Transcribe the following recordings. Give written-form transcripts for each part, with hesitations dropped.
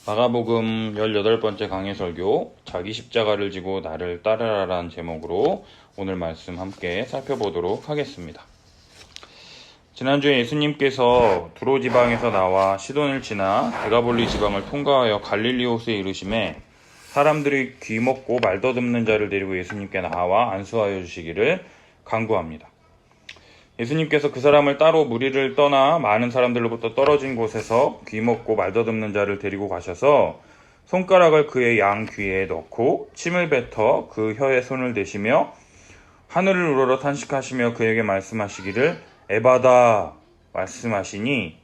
마가복음 18번째 강해 설교, 자기 십자가를 지고 나를 따르라라는 제목으로 오늘 말씀 함께 살펴보도록 하겠습니다. 지난주에 예수님께서 두로 지방에서 나와 시돈을 지나 데가볼리 지방을 통과하여 갈릴리 호수에 이르심에 사람들이 귀먹고 말더듬는 자를 데리고 예수님께 나와 안수하여 주시기를 간구합니다. 예수님께서 그 사람을 따로 무리를 떠나 많은 사람들로부터 떨어진 곳에서 귀먹고 말더듬는 자를 데리고 가셔서 손가락을 그의 양 귀에 넣고 침을 뱉어 그 혀에 손을 대시며 하늘을 우러러 탄식하시며 그에게 말씀하시기를 에바다 말씀하시니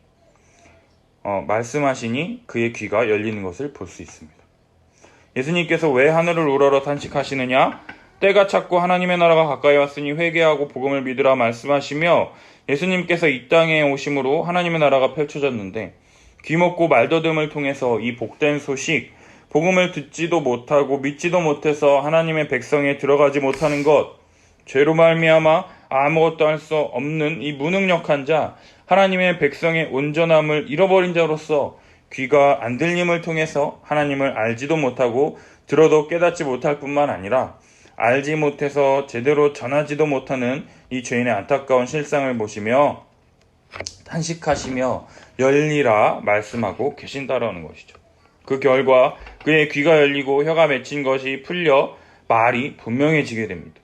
그의 귀가 열리는 것을 볼 수 있습니다. 예수님께서 왜 하늘을 우러러 탄식하시느냐? 때가 찼고 하나님의 나라가 가까이 왔으니 회개하고 복음을 믿으라 말씀하시며 예수님께서 이 땅에 오심으로 하나님의 나라가 펼쳐졌는데 귀먹고 말더듬을 통해서 이 복된 소식, 복음을 듣지도 못하고 믿지도 못해서 하나님의 백성에 들어가지 못하는 것, 죄로 말미암아 아무것도 할 수 없는 이 무능력한 자, 하나님의 백성의 온전함을 잃어버린 자로서 귀가 안 들림을 통해서 하나님을 알지도 못하고 들어도 깨닫지 못할 뿐만 아니라 알지 못해서 제대로 전하지도 못하는 이 죄인의 안타까운 실상을 보시며 탄식하시며 열리라 말씀하고 계신다라는 것이죠. 그 결과 그의 귀가 열리고 혀가 맺힌 것이 풀려 말이 분명해지게 됩니다.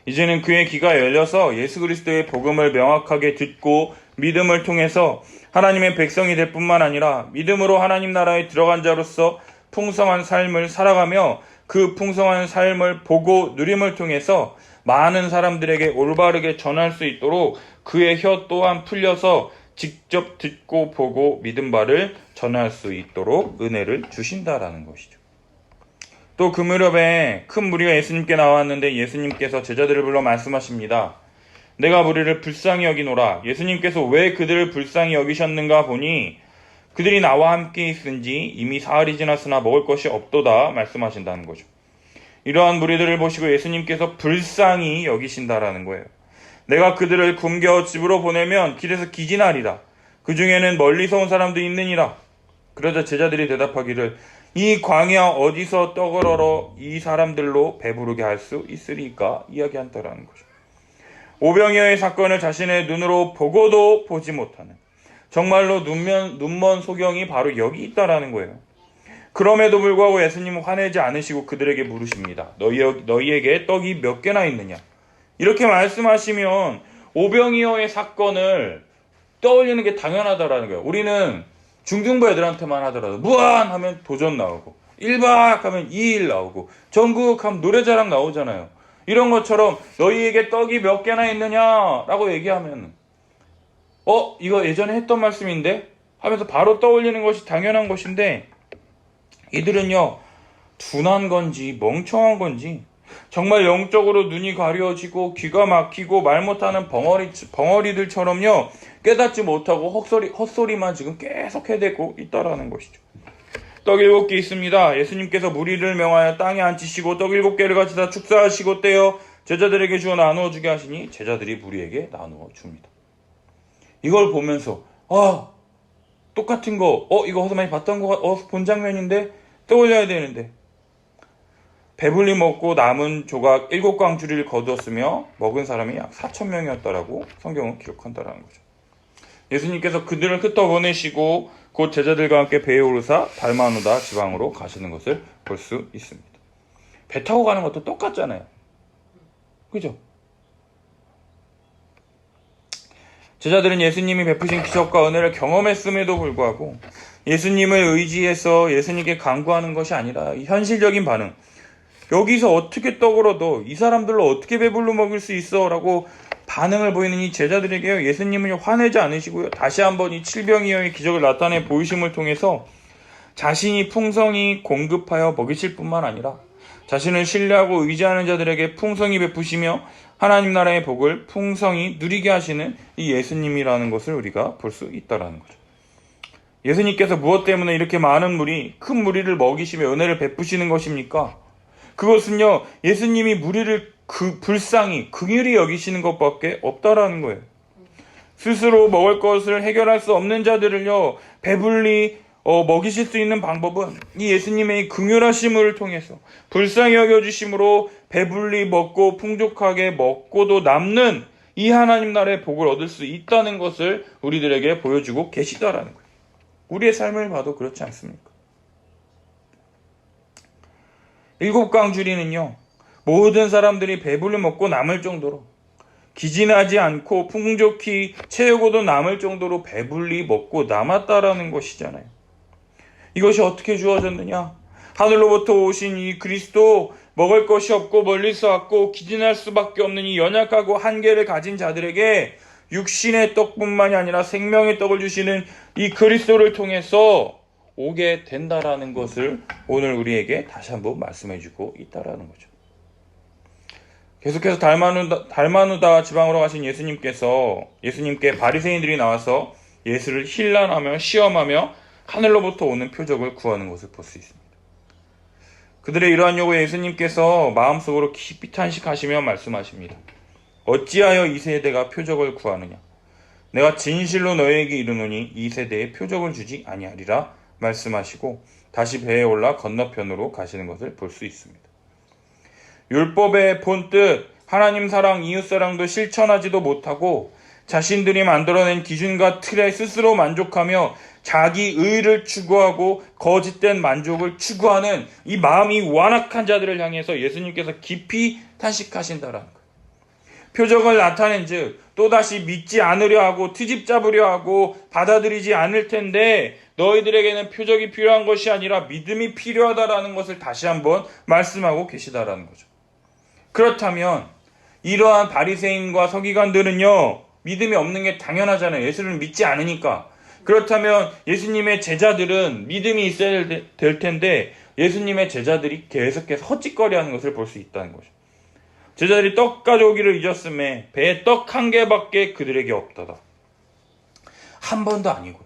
이제는 그의 귀가 열려서 예수 그리스도의 복음을 명확하게 듣고 믿음을 통해서 하나님의 백성이 될 뿐만 아니라 믿음으로 하나님 나라에 들어간 자로서 풍성한 삶을 살아가며 그 풍성한 삶을 보고 누림을 통해서 많은 사람들에게 올바르게 전할 수 있도록 그의 혀 또한 풀려서 직접 듣고 보고 믿은 바를 전할 수 있도록 은혜를 주신다라는 것이죠. 또 그 무렵에 큰 무리가 예수님께 나왔는데 예수님께서 제자들을 불러 말씀하십니다. 내가 무리를 불쌍히 여기노라. 예수님께서 왜 그들을 불쌍히 여기셨는가 보니 그들이 나와 함께 있은지 이미 사흘이 지났으나 먹을 것이 없도다 말씀하신다는 거죠. 이러한 무리들을 보시고 예수님께서 불쌍히 여기신다라는 거예요. 내가 그들을 굶겨 집으로 보내면 길에서 기진하리라. 그 중에는 멀리서 온 사람도 있느니라. 그러자 제자들이 대답하기를 이 광야 어디서 떡을 얼어 이 사람들로 배부르게 할 수 있으리까 이야기한다라는 거죠. 오병이어의 사건을 자신의 눈으로 보고도 보지 못하는 정말로 눈먼 소경이 바로 여기 있다라는 거예요. 그럼에도 불구하고 예수님은 화내지 않으시고 그들에게 물으십니다. 너희에게 떡이 몇 개나 있느냐? 이렇게 말씀하시면 오병이어의 사건을 떠올리는 게 당연하다라는 거예요. 우리는 중등부 애들한테만 하더라도 무한 하면 도전 나오고 1박 하면 2일 나오고 전국 하면 노래자랑 나오잖아요. 이런 것처럼 너희에게 떡이 몇 개나 있느냐라고 얘기하면 이거 예전에 했던 말씀인데 하면서 바로 떠올리는 것이 당연한 것인데 이들은요 둔한 건지 멍청한 건지 정말 영적으로 눈이 가려지고 귀가 막히고 말 못하는 벙어리들처럼요 깨닫지 못하고 헛소리만 지금 계속 해대고 있다라는 것이죠. 떡 7개 있습니다. 예수님께서 무리를 명하여 땅에 앉히시고 떡 7개를 가지다 축사하시고 떼어 제자들에게 주어 나누어 주게 하시니 제자들이 무리에게 나누어 줍니다. 이걸 보면서 똑같은 거 이거 어디서 많이 봤던 거 본 장면인데 떠올려야 되는데 배불리 먹고 남은 조각 7광주리를 거두었으며 먹은 사람이 약 4,000명이었다라고 성경은 기록한다라는 거죠. 예수님께서 그들을 흩어보내시고 곧 제자들과 함께 배에 오르사 달마누다 지방으로 가시는 것을 볼 수 있습니다. 배 타고 가는 것도 똑같잖아요. 그죠? 제자들은 예수님이 베푸신 기적과 은혜를 경험했음에도 불구하고 예수님을 의지해서 예수님께 간구하는 것이 아니라 현실적인 반응, 여기서 어떻게 떡을 얻어? 이 사람들로 어떻게 배불러 먹일 수 있어? 라고 반응을 보이는 이 제자들에게 예수님은 화내지 않으시고요. 다시 한번 이 칠병이어의 기적을 나타내 보이심을 통해서 자신이 풍성히 공급하여 먹이실 뿐만 아니라 자신을 신뢰하고 의지하는 자들에게 풍성히 베푸시며 하나님 나라의 복을 풍성히 누리게 하시는 이 예수님이라는 것을 우리가 볼 수 있다는 거죠. 예수님께서 무엇 때문에 이렇게 많은 큰 무리를 먹이시며 은혜를 베푸시는 것입니까? 그것은요, 예수님이 무리를 불쌍히, 긍휼히 여기시는 것밖에 없다라는 거예요. 스스로 먹을 것을 해결할 수 없는 자들을요, 배불리 먹이실 수 있는 방법은 이 예수님의 긍휼하심을 통해서 불쌍히 여겨주심으로 배불리 먹고 풍족하게 먹고도 남는 이 하나님 나라의 복을 얻을 수 있다는 것을 우리들에게 보여주고 계시다라는 거예요. 우리의 삶을 봐도 그렇지 않습니까? 7광주리는요, 모든 사람들이 배불리 먹고 남을 정도로 기진하지 않고 풍족히 채우고도 남을 정도로 배불리 먹고 남았다라는 것이잖아요. 이것이 어떻게 주어졌느냐? 하늘로부터 오신 이 그리스도, 먹을 것이 없고 멀리서 왔고 기진할 수밖에 없는 이 연약하고 한계를 가진 자들에게 육신의 떡뿐만이 아니라 생명의 떡을 주시는 이 그리스도를 통해서 오게 된다라는 것을 오늘 우리에게 다시 한번 말씀해주고 있다라는 거죠. 계속해서 달마누다 지방으로 가신 예수님께 바리새인들이 나와서 예수를 힐난하며 시험하며 하늘로부터 오는 표적을 구하는 것을 볼 수 있습니다. 그들의 이러한 요구에 예수님께서 마음속으로 깊이 탄식하시며 말씀하십니다. 어찌하여 이 세대가 표적을 구하느냐? 내가 진실로 너희에게 이르노니 이 세대에 표적을 주지 아니하리라 말씀하시고 다시 배에 올라 건너편으로 가시는 것을 볼 수 있습니다. 율법의 본뜻 하나님 사랑, 이웃 사랑도 실천하지도 못하고 자신들이 만들어낸 기준과 틀에 스스로 만족하며 자기 의를 추구하고 거짓된 만족을 추구하는 이 마음이 완악한 자들을 향해서 예수님께서 깊이 탄식하신다라는 거예요. 표적을 나타낸 즉 또다시 믿지 않으려 하고 트집 잡으려 하고 받아들이지 않을 텐데 너희들에게는 표적이 필요한 것이 아니라 믿음이 필요하다라는 것을 다시 한번 말씀하고 계시다라는 거죠. 그렇다면 이러한 바리새인과 서기관들은요, 믿음이 없는 게 당연하잖아요. 예수를 믿지 않으니까. 그렇다면 예수님의 제자들은 믿음이 있어야 될 텐데 예수님의 제자들이 계속해서 헛짓거리하는 것을 볼 수 있다는 거죠. 제자들이 떡 가져오기를 잊었음에 배에 떡 1개밖에 그들에게 없더라. 한 번도 아니고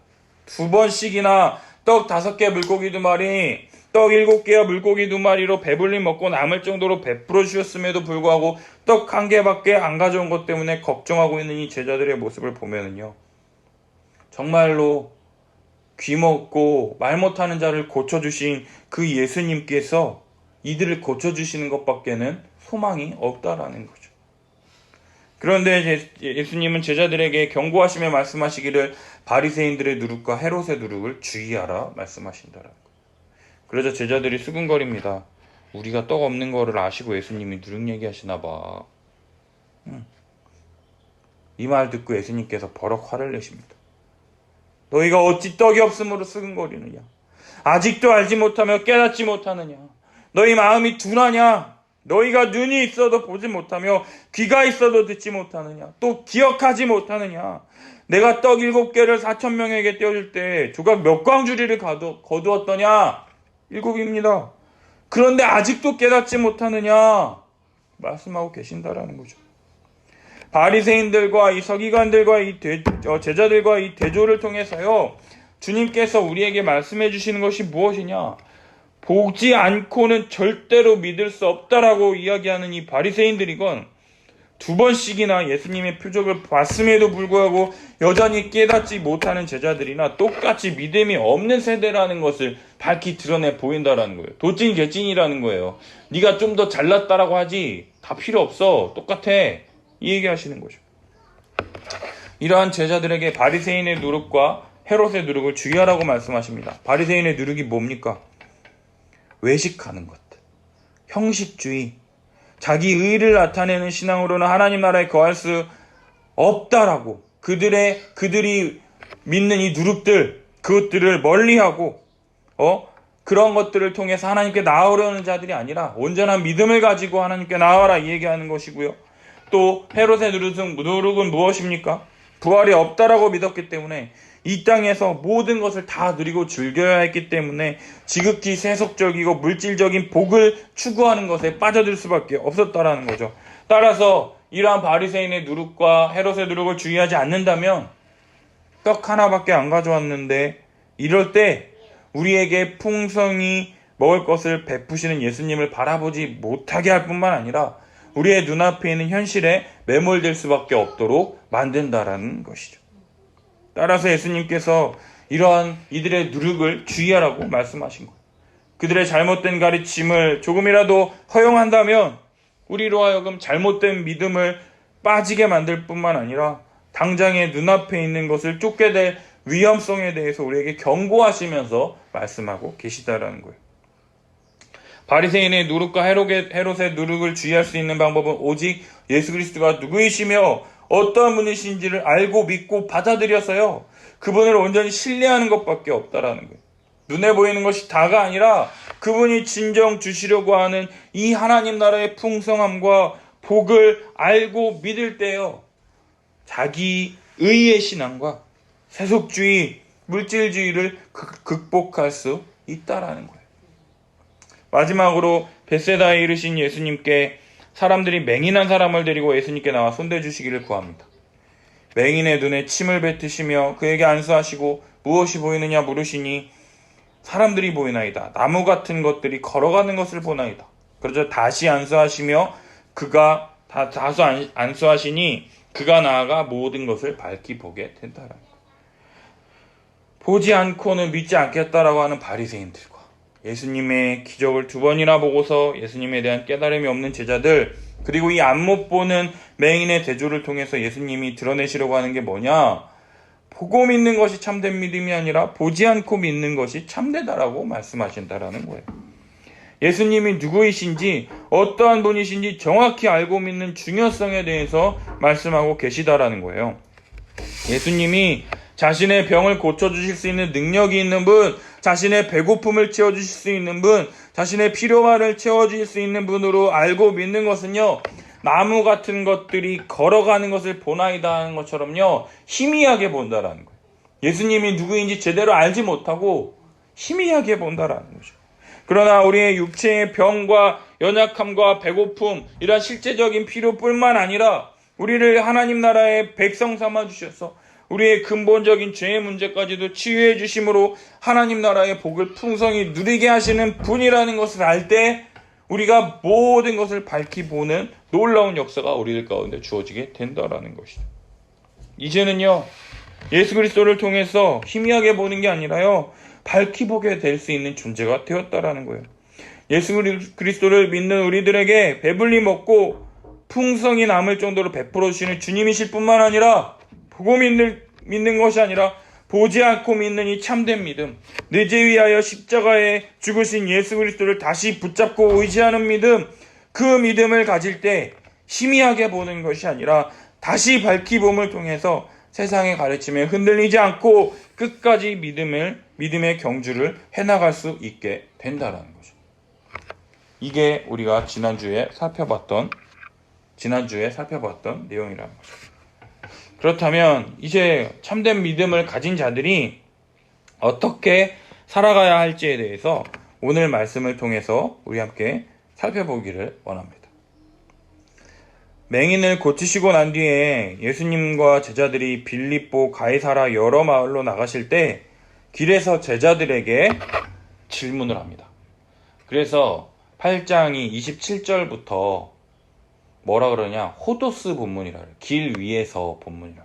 2번씩이나 떡 5개 물고기 2마리, 떡 7개와 물고기 2마리로 배불리 먹고 남을 정도로 베풀어 주셨음에도 불구하고 떡 1개밖에 안 가져온 것 때문에 걱정하고 있는 이 제자들의 모습을 보면은요, 정말로 귀먹고 말 못하는 자를 고쳐주신 그 예수님께서 이들을 고쳐주시는 것밖에는 소망이 없다라는 거죠. 그런데 예수님은 제자들에게 경고하시며 말씀하시기를 바리새인들의 누룩과 헤롯의 누룩을 주의하라 말씀하신다라는 거예요. 그러자 제자들이 수근거립니다. 우리가 떡 없는 거를 아시고 예수님이 누룩 얘기하시나 봐. 이 말 듣고 예수님께서 버럭 화를 내십니다. 너희가 어찌 떡이 없음으로 수근거리느냐? 아직도 알지 못하며 깨닫지 못하느냐? 너희 마음이 둔하냐? 너희가 눈이 있어도 보지 못하며 귀가 있어도 듣지 못하느냐? 또 기억하지 못하느냐? 내가 떡 7개를 4,000명에게 떼어줄 때 조각 몇 광주리를 거두었더냐? 7입니다. 그런데 아직도 깨닫지 못하느냐? 말씀하고 계신다라는 거죠. 바리새인들과 이 서기관들과 이 제자들과 이 대조를 통해서요, 주님께서 우리에게 말씀해 주시는 것이 무엇이냐? 보지 않고는 절대로 믿을 수 없다라고 이야기하는 이 바리새인들이건 2번씩이나 예수님의 표적을 봤음에도 불구하고 여전히 깨닫지 못하는 제자들이나 똑같이 믿음이 없는 세대라는 것을 밝히 드러내 보인다라는 거예요. 도찐 개찐이라는 거예요. 네가 좀 더 잘났다라고 하지 다 필요 없어. 똑같아. 이 얘기하시는 거죠. 이러한 제자들에게 바리새인의 누룩과 헤롯의 누룩을 주의하라고 말씀하십니다. 바리새인의 누룩이 뭡니까? 외식하는 것, 형식주의, 자기 의를 나타내는 신앙으로는 하나님 나라에 거할 수 없다라고 그들이 믿는 이 누룩들, 그것들을 멀리하고 그런 것들을 통해서 하나님께 나아오려는 자들이 아니라 온전한 믿음을 가지고 하나님께 나아와라 이 얘기하는 것이고요. 또 헤롯의 누룩은 무엇입니까? 부활이 없다라고 믿었기 때문에 이 땅에서 모든 것을 다 누리고 즐겨야 했기 때문에 지극히 세속적이고 물질적인 복을 추구하는 것에 빠져들 수밖에 없었다라는 거죠. 따라서 이러한 바리새인의 누룩과 헤롯의 누룩을 주의하지 않는다면 떡 하나밖에 안 가져왔는데 이럴 때 우리에게 풍성히 먹을 것을 베푸시는 예수님을 바라보지 못하게 할 뿐만 아니라 우리의 눈앞에 있는 현실에 매몰될 수밖에 없도록 만든다라는 것이죠. 따라서 예수님께서 이러한 이들의 누룩을 주의하라고 말씀하신 거예요. 그들의 잘못된 가르침을 조금이라도 허용한다면 우리로 하여금 잘못된 믿음을 빠지게 만들 뿐만 아니라 당장의 눈앞에 있는 것을 쫓게 될 위험성에 대해서 우리에게 경고하시면서 말씀하고 계시다라는 거예요. 바리새인의 누룩과 헤롯의 누룩을 주의할 수 있는 방법은 오직 예수 그리스도가 누구이시며 어떠한 분이신지를 알고 믿고 받아들여서요, 그분을 온전히 신뢰하는 것밖에 없다라는 거예요. 눈에 보이는 것이 다가 아니라 그분이 진정 주시려고 하는 이 하나님 나라의 풍성함과 복을 알고 믿을 때요, 자기 의의 신앙과 세속주의, 물질주의를 극복할 수 있다라는 거예요. 마지막으로 벳세다에 이르신 예수님께 사람들이 맹인한 사람을 데리고 예수님께 나와 손대주시기를 구합니다. 맹인의 눈에 침을 뱉으시며 그에게 안수하시고 무엇이 보이느냐 물으시니 사람들이 보이나이다. 나무 같은 것들이 걸어가는 것을 보나이다. 그러자 다시 안수하시며 그가 다수 안수하시니 그가 나아가 모든 것을 밝히 보게 된다라는 거예요. 보지 않고는 믿지 않겠다라고 하는 바리새인들과 예수님의 기적을 2번이나 보고서 예수님에 대한 깨달음이 없는 제자들, 그리고 이 안 못 보는 맹인의 대조를 통해서 예수님이 드러내시려고 하는 게 뭐냐? 보고 믿는 것이 참된 믿음이 아니라 보지 않고 믿는 것이 참되다라고 말씀하신다라는 거예요. 예수님이 누구이신지 어떠한 분이신지 정확히 알고 믿는 중요성에 대해서 말씀하고 계시다라는 거예요. 예수님이 자신의 병을 고쳐주실 수 있는 능력이 있는 분, 자신의 배고픔을 채워주실 수 있는 분, 자신의 필요만을 채워주실 수 있는 분으로 알고 믿는 것은요, 나무 같은 것들이 걸어가는 것을 보나이다 하는 것처럼요, 희미하게 본다라는 거예요. 예수님이 누구인지 제대로 알지 못하고 희미하게 본다라는 거죠. 그러나 우리의 육체의 병과 연약함과 배고픔, 이런 실제적인 필요뿐만 아니라 우리를 하나님 나라의 백성 삼아 주셔서 우리의 근본적인 죄의 문제까지도 치유해 주심으로 하나님 나라의 복을 풍성히 누리게 하시는 분이라는 것을 알 때 우리가 모든 것을 밝히 보는 놀라운 역사가 우리들 가운데 주어지게 된다라는 것이죠. 이제는요, 예수 그리스도를 통해서 희미하게 보는 게 아니라요, 밝히 보게 될 수 있는 존재가 되었다라는 거예요. 예수 그리스도를 믿는 우리들에게 배불리 먹고 풍성이 남을 정도로 베풀어 주시는 주님이실 뿐만 아니라 보고 믿는 것이 아니라 보지 않고 믿는 이 참된 믿음, 내 죄 위하여 십자가에 죽으신 예수 그리스도를 다시 붙잡고 의지하는 믿음, 그 믿음을 가질 때 희미하게 보는 것이 아니라 다시 밝히 봄을 통해서 세상의 가르침에 흔들리지 않고 끝까지 믿음의 경주를 해나갈 수 있게 된다라는 거죠. 이게 우리가 지난주에 살펴봤던 내용이라는 거죠. 그렇다면 이제 참된 믿음을 가진 자들이 어떻게 살아가야 할지에 대해서 오늘 말씀을 통해서 우리 함께 살펴보기를 원합니다. 맹인을 고치시고 난 뒤에 예수님과 제자들이 빌립보, 가이사라 여러 마을로 나가실 때 길에서 제자들에게 질문을 합니다. 그래서 8장이 27절부터 뭐라 그러냐? 호도스 본문이라 그래요. 길 위에서 본문이라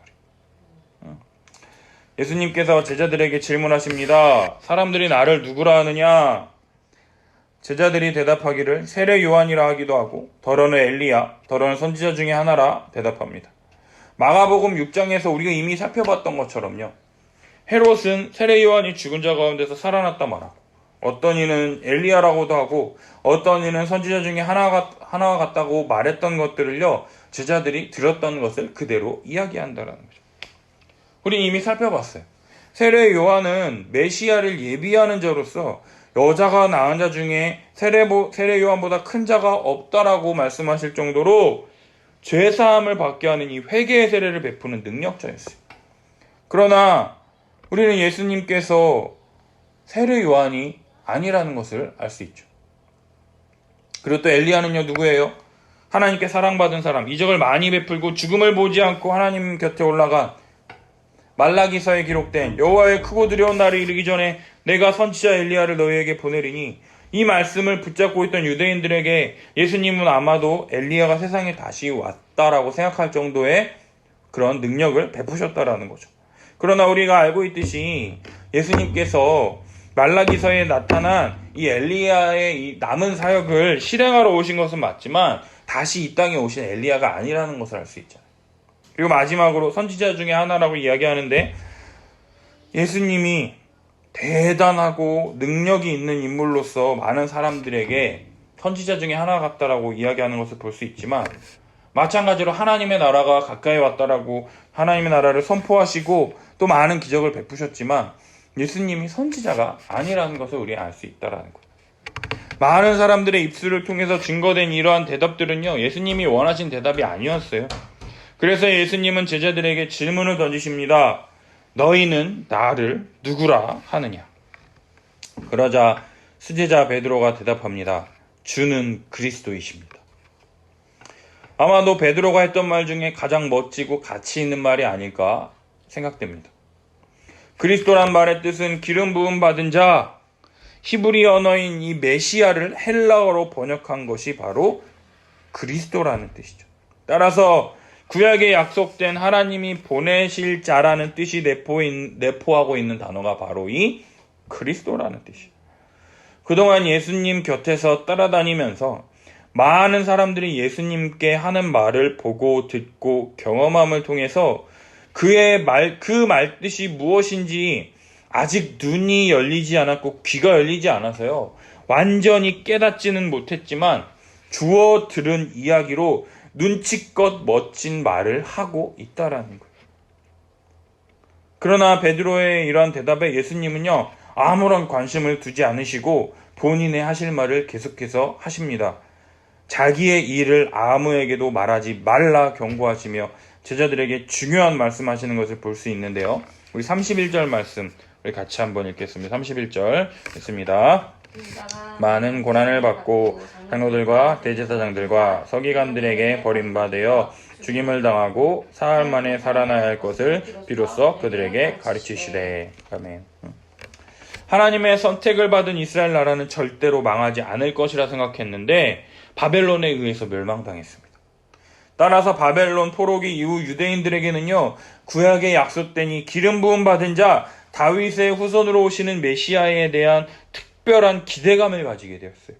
그래요. 예수님께서 제자들에게 질문하십니다. 사람들이 나를 누구라 하느냐? 제자들이 대답하기를 세례 요한이라 하기도 하고 더러는 엘리야, 더러는 선지자 중에 하나라 대답합니다. 마가복음 6장에서 우리가 이미 살펴봤던 것처럼요, 헤롯은 세례 요한이 죽은 자 가운데서 살아났다 말하고 어떤 이는 엘리야라고도 하고 어떤 이는 선지자 중에 하나와 같다고 말했던 것들을요, 제자들이 들었던 것을 그대로 이야기한다는 거죠. 우리 이미 살펴봤어요. 세례 요한은 메시아를 예비하는 자로서 여자가 낳은 자 중에 세례 요한보다 큰 자가 없다라고 말씀하실 정도로 죄사함을 받게 하는 이 회개의 세례를 베푸는 능력자였어요. 그러나 우리는 예수님께서 세례 요한이 아니라는 것을 알 수 있죠. 그리고 또 엘리야는요, 누구예요? 하나님께 사랑받은 사람, 이적을 많이 베풀고 죽음을 보지 않고 하나님 곁에 올라간, 말라기서에 기록된 여호와의 크고 두려운 날이 이르기 전에 내가 선지자 엘리야를 너희에게 보내리니, 이 말씀을 붙잡고 있던 유대인들에게 예수님은 아마도 엘리야가 세상에 다시 왔다라고 생각할 정도의 그런 능력을 베푸셨다라는 거죠. 그러나 우리가 알고 있듯이 예수님께서 말라기서에 나타난 이 엘리야의 이 남은 사역을 실행하러 오신 것은 맞지만 다시 이 땅에 오신 엘리야가 아니라는 것을 알 수 있잖아요. 그리고 마지막으로 선지자 중에 하나라고 이야기하는데 예수님이 대단하고 능력이 있는 인물로서 많은 사람들에게 선지자 중에 하나 같다라고 이야기하는 것을 볼 수 있지만 마찬가지로 하나님의 나라가 가까이 왔다라고 하나님의 나라를 선포하시고 또 많은 기적을 베푸셨지만 예수님이 선지자가 아니라는 것을 우리가 알 수 있다라는 거예요. 많은 사람들의 입술을 통해서 증거된 이러한 대답들은요, 예수님이 원하신 대답이 아니었어요. 그래서 예수님은 제자들에게 질문을 던지십니다. 너희는 나를 누구라 하느냐? 그러자 수제자 베드로가 대답합니다. 주는 그리스도이십니다. 아마도 베드로가 했던 말 중에 가장 멋지고 가치 있는 말이 아닐까 생각됩니다. 그리스도란 말의 뜻은 기름 부음 받은 자, 히브리 언어인 이 메시아를 헬라어로 번역한 것이 바로 그리스도라는 뜻이죠. 따라서 구약에 약속된 하나님이 보내실 자라는 뜻이 내포하고 있는 단어가 바로 이 그리스도라는 뜻이에요. 그동안 예수님 곁에서 따라다니면서 많은 사람들이 예수님께 하는 말을 보고 듣고 경험함을 통해서 그 말뜻이 무엇인지 아직 눈이 열리지 않았고 귀가 열리지 않아서요. 완전히 깨닫지는 못했지만 주워 들은 이야기로 눈치껏 멋진 말을 하고 있다라는 거예요. 그러나 베드로의 이러한 대답에 예수님은요. 아무런 관심을 두지 않으시고 본인의 하실 말을 계속해서 하십니다. 자기의 일을 아무에게도 말하지 말라 경고하시며 제자들에게 중요한 말씀하시는 것을 볼 수 있는데요. 우리 31절 말씀 우리 같이 한번 읽겠습니다. 31절 읽습니다. 많은 고난을 받고 장로들과 대제사장들과 서기관들에게 버림받아 죽임을 당하고 사흘 만에 살아나야 할 것을 비로소 그들에게 가르치시되. 아멘. 하나님의 선택을 받은 이스라엘 나라는 절대로 망하지 않을 것이라 생각했는데 바벨론에 의해서 멸망당했습니다. 따라서 바벨론 포로기 이후 유대인들에게는요, 구약에 약속된 이 기름 부음 받은 자 다윗의 후손으로 오시는 메시아에 대한 특별한 기대감을 가지게 되었어요.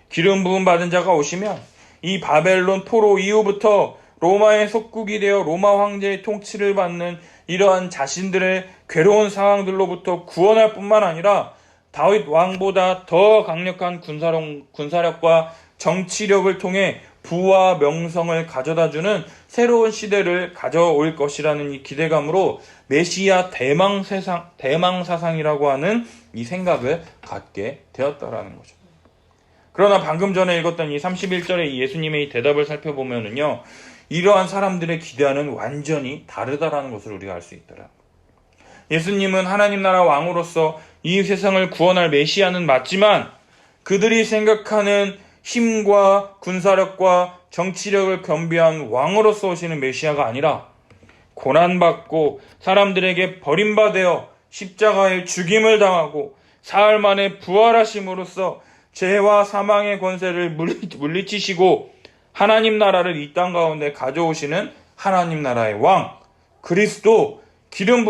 기름 부음 받은 자가 오시면 이 바벨론 포로 이후부터 로마의 속국이 되어 로마 황제의 통치를 받는 이러한 자신들의 괴로운 상황들로부터 구원할 뿐만 아니라 다윗 왕보다 더 강력한 군사력과 정치력을 통해 부와 명성을 가져다주는 새로운 시대를 가져올 것이라는 이 기대감으로 메시아 대망사상이라고 하는 이 생각을 갖게 되었다라는 거죠. 그러나 방금 전에 읽었던 이 31절의 예수님의 이 대답을 살펴보면은요, 이러한 사람들의 기대와는 완전히 다르다라는 것을 우리가 알 수 있더라. 예수님은 하나님 나라 왕으로서 이 세상을 구원할 메시아는 맞지만 그들이 생각하는 힘과 군사력과 정치력을 겸비한 왕으로서 오시는 메시아가 아니라 고난받고 사람들에게 버림받아 십자가에 죽임을 당하고 사흘 만에 부활하심으로써 죄와 사망의 권세를 물리치시고 하나님 나라를 이 땅 가운데 가져오시는 하나님 나라의 왕 그리스도 기름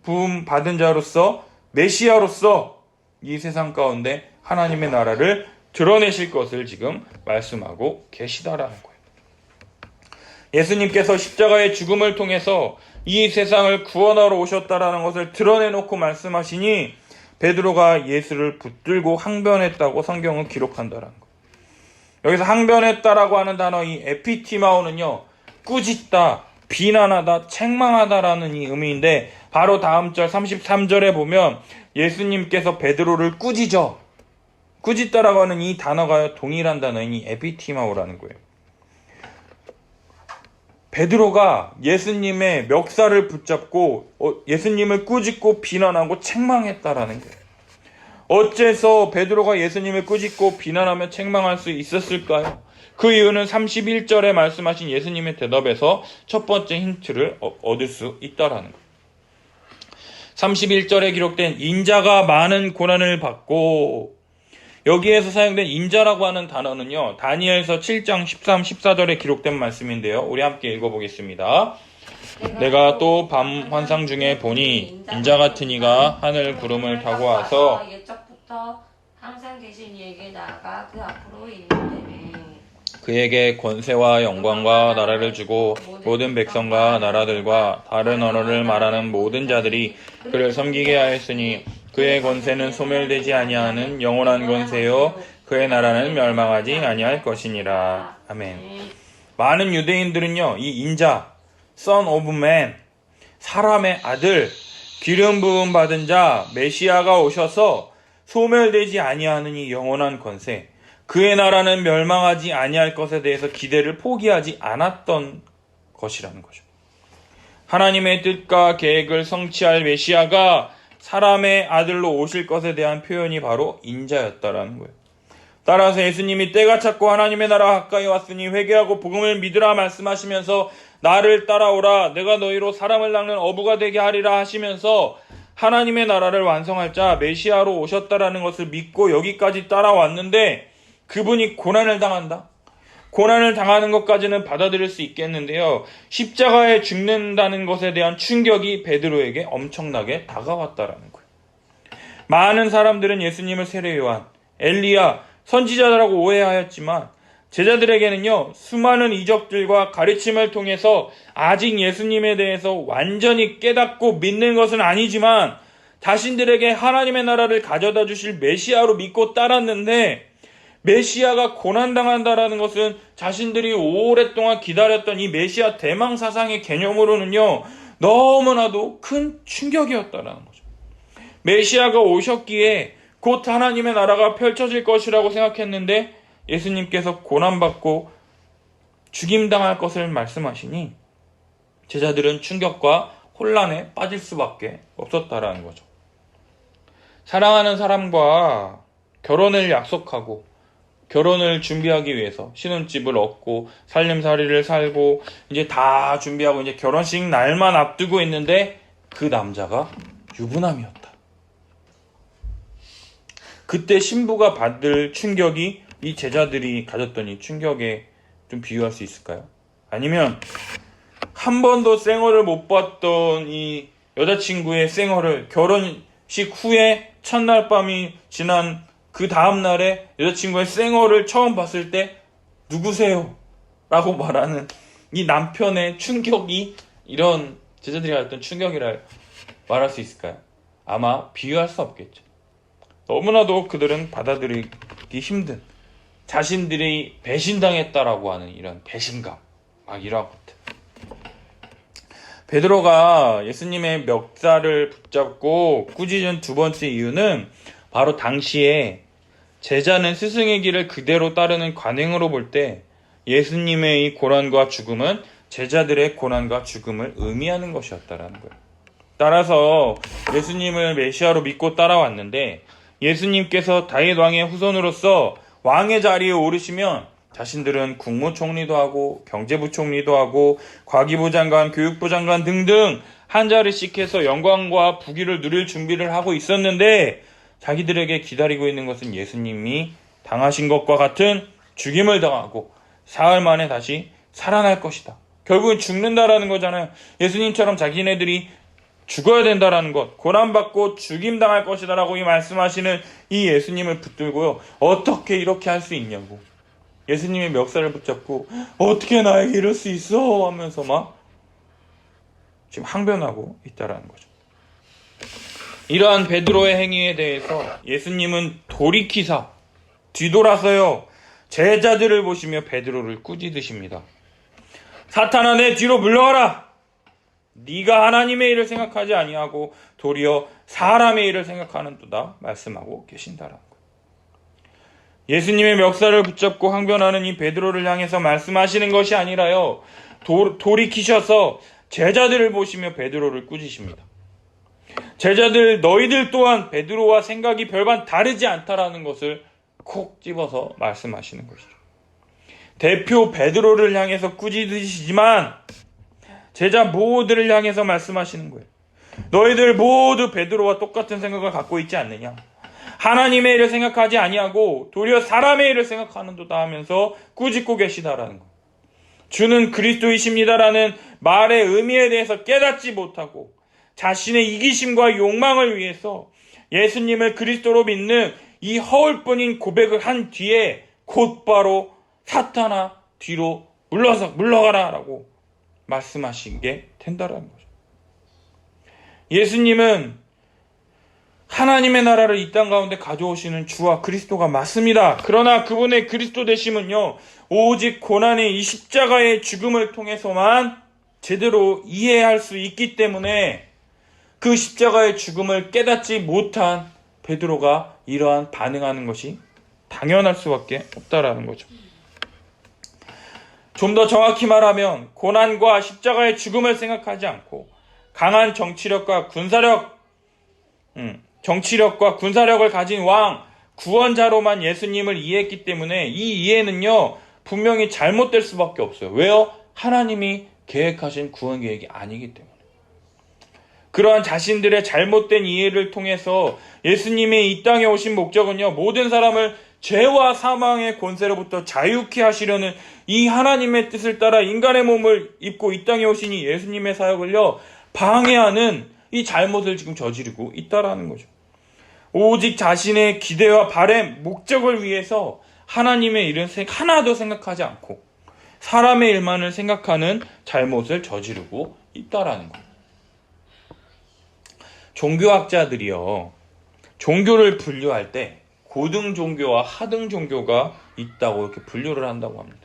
부음 받은 자로서 메시아로서 이 세상 가운데 하나님의 나라를 드러내실 것을 지금 말씀하고 계시다라는 거예요. 예수님께서 십자가의 죽음을 통해서 이 세상을 구원하러 오셨다라는 것을 드러내놓고 말씀하시니 베드로가 예수를 붙들고 항변했다고 성경은 기록한다라는 거예요. 여기서 항변했다라고 하는 단어 이 에피티마오는요, 꾸짖다, 비난하다, 책망하다라는 이 의미인데 바로 다음 절 33절에 보면 예수님께서 베드로를 꾸짖다라고 하는 이 단어가 동일한 단어인 이 에피티마오라는 거예요. 베드로가 예수님의 멱살을 붙잡고 예수님을 꾸짖고 비난하고 책망했다라는 거예요. 어째서 베드로가 예수님을 꾸짖고 비난하며 책망할 수 있었을까요? 그 이유는 31절에 말씀하신 예수님의 대답에서 첫 번째 힌트를 얻을 수 있다라는 거예요. 31절에 기록된 인자가 많은 고난을 받고, 여기에서 사용된 인자라고 하는 단어는요, 다니엘서 7장 13, 14절에 기록된 말씀인데요. 우리 함께 읽어보겠습니다. 내가 또 밤 환상 중에 보니 인자 같은 이가 하늘 구름을 타고 와서 옛적부터 항상 계신 이에게 나아가 그 앞으로 있는데 그에게 권세와 영광과 나라를 주고 모든 백성과 나라들과 다른 언어를 말하는 모든 자들이 그를 섬기게 하였으니 그의 권세는 소멸되지 아니하는 영원한 권세요 그의 나라는 멸망하지 아니할 것이니라. 아멘. 많은 유대인들은요, 이 인자, Son of Man, 사람의 아들, 기름 부음 받은 자, 메시아가 오셔서 소멸되지 아니하는 이 영원한 권세, 그의 나라는 멸망하지 아니할 것에 대해서 기대를 포기하지 않았던 것이라는 거죠. 하나님의 뜻과 계획을 성취할 메시아가 사람의 아들로 오실 것에 대한 표현이 바로 인자였다라는 거예요. 따라서 예수님이 때가 찼고 하나님의 나라가 가까이 왔으니 회개하고 복음을 믿으라 말씀하시면서 나를 따라오라 내가 너희로 사람을 낚는 어부가 되게 하리라 하시면서 하나님의 나라를 완성할 자 메시아로 오셨다라는 것을 믿고 여기까지 따라왔는데 그분이 고난을 당한다. 고난을 당하는 것까지는 받아들일 수 있겠는데요. 십자가에 죽는다는 것에 대한 충격이 베드로에게 엄청나게 다가왔다라는 거예요. 많은 사람들은 예수님을 세례 요한, 엘리야, 선지자라고 오해하였지만 제자들에게는요, 수많은 이적들과 가르침을 통해서 아직 예수님에 대해서 완전히 깨닫고 믿는 것은 아니지만 자신들에게 하나님의 나라를 가져다 주실 메시아로 믿고 따랐는데 메시아가 고난당한다라는 것은 자신들이 오랫동안 기다렸던 이 메시아 대망 사상의 개념으로는요, 너무나도 큰 충격이었다라는 거죠. 메시아가 오셨기에 곧 하나님의 나라가 펼쳐질 것이라고 생각했는데 예수님께서 고난받고 죽임당할 것을 말씀하시니 제자들은 충격과 혼란에 빠질 수밖에 없었다라는 거죠. 사랑하는 사람과 결혼을 약속하고 결혼을 준비하기 위해서 신혼집을 얻고 살림살이를 살고 이제 다 준비하고 이제 결혼식 날만 앞두고 있는데 그 남자가 유부남이었다. 그때 신부가 받을 충격이 이 제자들이 가졌던 이 충격에 좀 비유할 수 있을까요? 아니면 한 번도 생얼을 못 봤던 이 여자친구의 생얼을 결혼식 후에 첫날 밤이 지난 그 다음날에 여자친구의 생얼을 처음 봤을 때 누구세요? 라고 말하는 이 남편의 충격이 이런 제자들이 가졌던 충격이라 말할 수 있을까요? 아마 비유할 수 없겠죠. 너무나도 그들은 받아들이기 힘든 자신들이 배신당했다라고 하는 이런 배신감, 막 이런 것들. 베드로가 예수님의 멱살을 붙잡고 꾸짖은 두 번째 이유는 바로 당시에 제자는 스승의 길을 그대로 따르는 관행으로 볼 때 예수님의 이 고난과 죽음은 제자들의 고난과 죽음을 의미하는 것이었다라는 거예요. 따라서 예수님을 메시아로 믿고 따라왔는데 예수님께서 다윗 왕의 후손으로서 왕의 자리에 오르시면 자신들은 국무총리도 하고 경제부총리도 하고 과기부 장관, 교육부 장관 등등 한 자리씩 해서 영광과 부귀를 누릴 준비를 하고 있었는데 자기들에게 기다리고 있는 것은 예수님이 당하신 것과 같은 죽임을 당하고 사흘 만에 다시 살아날 것이다. 결국은 죽는다라는 거잖아요. 예수님처럼 자기네들이 죽어야 된다라는 것, 고난받고 죽임당할 것이다라고 말씀하시는 이 예수님을 붙들고요. 어떻게 이렇게 할 수 있냐고. 예수님의 멱살을 붙잡고 어떻게 나에게 이럴 수 있어 하면서 막 지금 항변하고 있다라는 거죠. 이러한 베드로의 행위에 대해서 예수님은 돌이키사 뒤돌아서요. 제자들을 보시며 베드로를 꾸짖으십니다. 사탄아 내 뒤로 물러가라. 네가 하나님의 일을 생각하지 아니하고 도리어 사람의 일을 생각하는도다 말씀하고 계신다라는 거예요. 예수님의 멱살을 붙잡고 항변하는 이 베드로를 향해서 말씀하시는 것이 아니라요. 돌이키셔서 제자들을 보시며 베드로를 꾸짖으십니다. 제자들 너희들 또한 베드로와 생각이 별반 다르지 않다라는 것을 콕 집어서 말씀하시는 것이죠. 대표 베드로를 향해서 꾸짖으시지만 제자 모두를 향해서 말씀하시는 거예요. 너희들 모두 베드로와 똑같은 생각을 갖고 있지 않느냐. 하나님의 일을 생각하지 아니하고 도리어 사람의 일을 생각하는도다 하면서 꾸짖고 계시다라는 거예요. 주는 그리스도이십니다라는 말의 의미에 대해서 깨닫지 못하고 자신의 이기심과 욕망을 위해서 예수님을 그리스도로 믿는 이 허울뿐인 고백을 한 뒤에 곧바로 사탄아 뒤로 물러가라 라고 말씀하신 게 된다라는 거죠. 예수님은 하나님의 나라를 이 땅 가운데 가져오시는 주와 그리스도가 맞습니다. 그러나 그분의 그리스도 되심은요, 오직 고난의 이 십자가의 죽음을 통해서만 제대로 이해할 수 있기 때문에 그 십자가의 죽음을 깨닫지 못한 베드로가 이러한 반응하는 것이 당연할 수밖에 없다라는 거죠. 좀 더 정확히 말하면 고난과 십자가의 죽음을 생각하지 않고 강한 정치력과 군사력을 가진 왕, 구원자로만 예수님을 이해했기 때문에 이 이해는요, 분명히 잘못될 수밖에 없어요. 왜요? 하나님이 계획하신 구원 계획이 아니기 때문에. 그러한 자신들의 잘못된 이해를 통해서 예수님이 이 땅에 오신 목적은요, 모든 사람을 죄와 사망의 권세로부터 자유케 하시려는 이 하나님의 뜻을 따라 인간의 몸을 입고 이 땅에 오신 이 예수님의 사역을요, 방해하는 이 잘못을 지금 저지르고 있다라는 거죠. 오직 자신의 기대와 바램, 목적을 위해서 하나님의 일은 하나도 생각하지 않고 사람의 일만을 생각하는 잘못을 저지르고 있다라는 거예요. 종교학자들이요, 종교를 분류할 때 고등 종교와 하등 종교가 있다고 이렇게 분류를 한다고 합니다.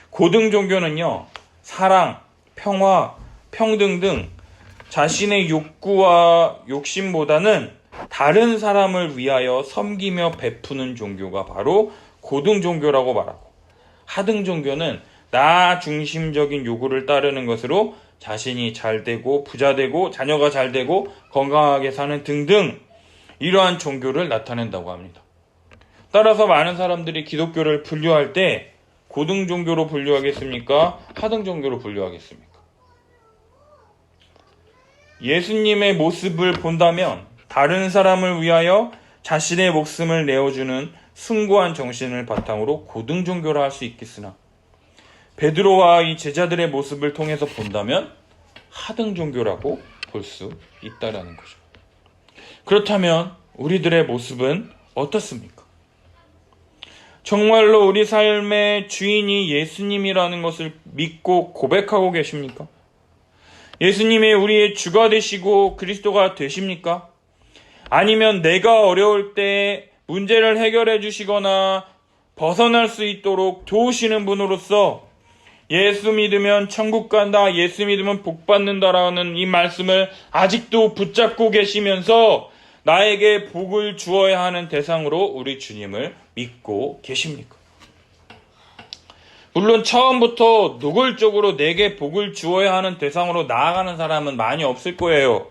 고등 종교는요, 사랑, 평화, 평등 등 자신의 욕구와 욕심보다는 다른 사람을 위하여 섬기며 베푸는 종교가 바로 고등 종교라고 말하고, 하등 종교는 나 중심적인 요구를 따르는 것으로 자신이 잘 되고 부자 되고 자녀가 잘 되고 건강하게 사는 등등 이러한 종교를 나타낸다고 합니다. 따라서 많은 사람들이 기독교를 분류할 때 고등 종교로 분류하겠습니까? 하등 종교로 분류하겠습니까? 예수님의 모습을 본다면 다른 사람을 위하여 자신의 목숨을 내어주는 숭고한 정신을 바탕으로 고등 종교라 할 수 있겠으나 베드로와 이 제자들의 모습을 통해서 본다면 하등 종교라고 볼 수 있다라는 거죠. 그렇다면 우리들의 모습은 어떻습니까? 정말로 우리 삶의 주인이 예수님이라는 것을 믿고 고백하고 계십니까? 예수님이 우리의 주가 되시고 그리스도가 되십니까? 아니면 내가 어려울 때 문제를 해결해 주시거나 벗어날 수 있도록 도우시는 분으로서 예수 믿으면 천국 간다, 예수 믿으면 복 받는다라는 이 말씀을 아직도 붙잡고 계시면서 나에게 복을 주어야 하는 대상으로 우리 주님을 믿고 계십니까? 물론 처음부터 노골적으로 내게 복을 주어야 하는 대상으로 나아가는 사람은 많이 없을 거예요.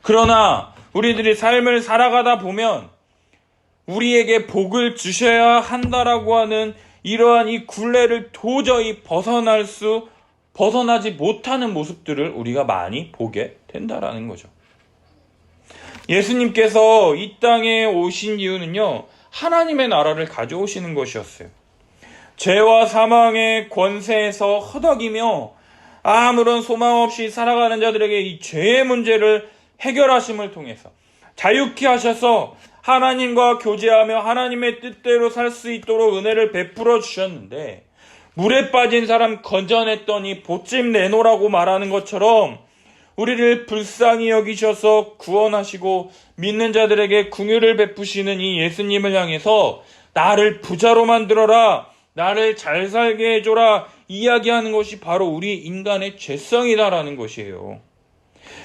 그러나 우리들이 삶을 살아가다 보면 우리에게 복을 주셔야 한다라고 하는 이러한 이 굴레를 도저히 벗어나지 못하는 모습들을 우리가 많이 보게 된다라는 거죠. 예수님께서 이 땅에 오신 이유는요, 하나님의 나라를 가져오시는 것이었어요. 죄와 사망의 권세에서 허덕이며 아무런 소망 없이 살아가는 자들에게 이 죄의 문제를 해결하심을 통해서 자유케 하셔서 하나님과 교제하며 하나님의 뜻대로 살 수 있도록 은혜를 베풀어 주셨는데, 물에 빠진 사람 건져냈더니 보찜 내놓으라고 말하는 것처럼 우리를 불쌍히 여기셔서 구원하시고 믿는 자들에게 긍휼을 베푸시는 이 예수님을 향해서 나를 부자로 만들어라, 나를 잘 살게 해줘라 이야기하는 것이 바로 우리 인간의 죄성이다라는 것이에요.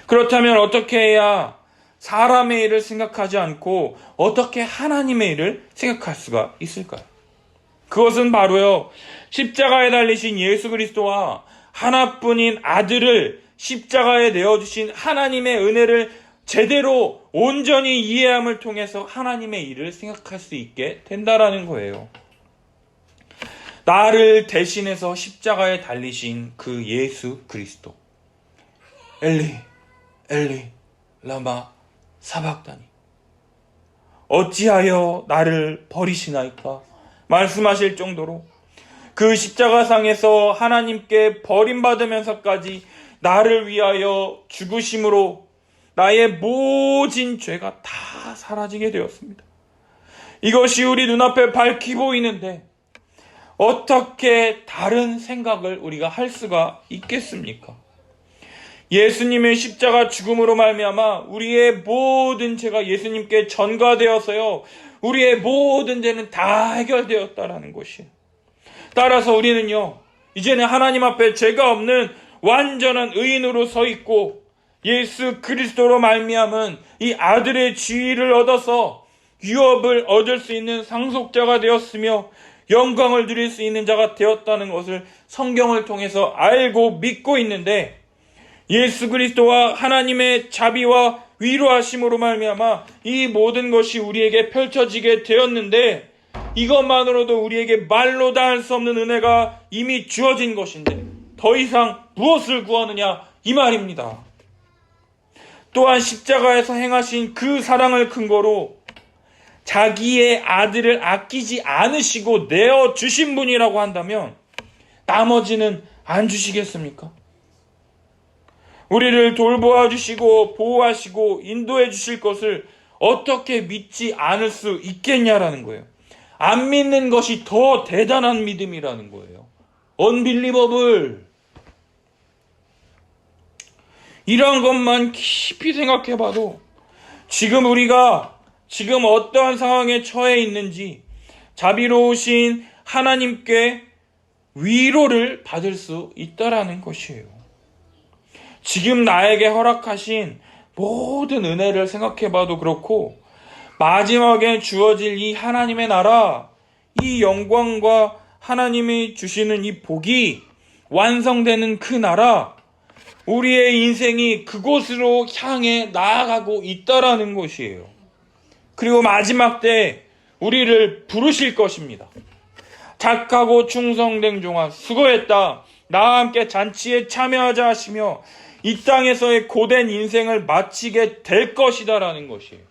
그렇다면 어떻게 해야 사람의 일을 생각하지 않고 어떻게 하나님의 일을 생각할 수가 있을까요? 그것은 바로요, 십자가에 달리신 예수 그리스도와 하나뿐인 아들을 십자가에 내어주신 하나님의 은혜를 제대로 온전히 이해함을 통해서 하나님의 일을 생각할 수 있게 된다라는 거예요. 나를 대신해서 십자가에 달리신 그 예수 그리스도. 엘리, 엘리, 라마 사박다니. 어찌하여 나를 버리시나이까? 말씀하실 정도로 그 십자가상에서 하나님께 버림받으면서까지 나를 위하여 죽으심으로 나의 모진 죄가 다 사라지게 되었습니다. 이것이 우리 눈앞에 밝히 보이는데 어떻게 다른 생각을 우리가 할 수가 있겠습니까? 예수님의 십자가 죽음으로 말미암아 우리의 모든 죄가 예수님께 전가되어서요, 우리의 모든 죄는 다 해결되었다라는 것이에요. 따라서 우리는요, 이제는 하나님 앞에 죄가 없는 완전한 의인으로 서 있고 예수 그리스도로 말미암은 이 아들의 지위를 얻어서 유업을 얻을 수 있는 상속자가 되었으며 영광을 누릴 수 있는 자가 되었다는 것을 성경을 통해서 알고 믿고 있는데, 예수 그리스도와 하나님의 자비와 위로하심으로 말미암아 이 모든 것이 우리에게 펼쳐지게 되었는데, 이것만으로도 우리에게 말로 다 할 수 없는 은혜가 이미 주어진 것인데 더 이상 무엇을 구하느냐 이 말입니다. 또한 십자가에서 행하신 그 사랑을 근거로 자기의 아들을 아끼지 않으시고 내어주신 분이라고 한다면 나머지는 안 주시겠습니까? 우리를 돌보아 주시고 보호하시고 인도해 주실 것을 어떻게 믿지 않을 수 있겠냐라는 거예요. 안 믿는 것이 더 대단한 믿음이라는 거예요. unbelievable. 이런 것만 깊이 생각해봐도 우리가 지금 어떠한 상황에 처해 있는지 자비로우신 하나님께 위로를 받을 수 있다라는 것이에요. 지금 나에게 허락하신 모든 은혜를 생각해봐도 그렇고, 마지막에 주어질 이 하나님의 나라, 이 영광과 하나님이 주시는 이 복이 완성되는 그 나라, 우리의 인생이 그곳으로 향해 나아가고 있다라는 것이에요. 그리고 마지막 때 우리를 부르실 것입니다. 착하고 충성된 종아 수고했다. 나와 함께 잔치에 참여하자 하시며 이 땅에서의 고된 인생을 마치게 될 것이다라는 것이에요.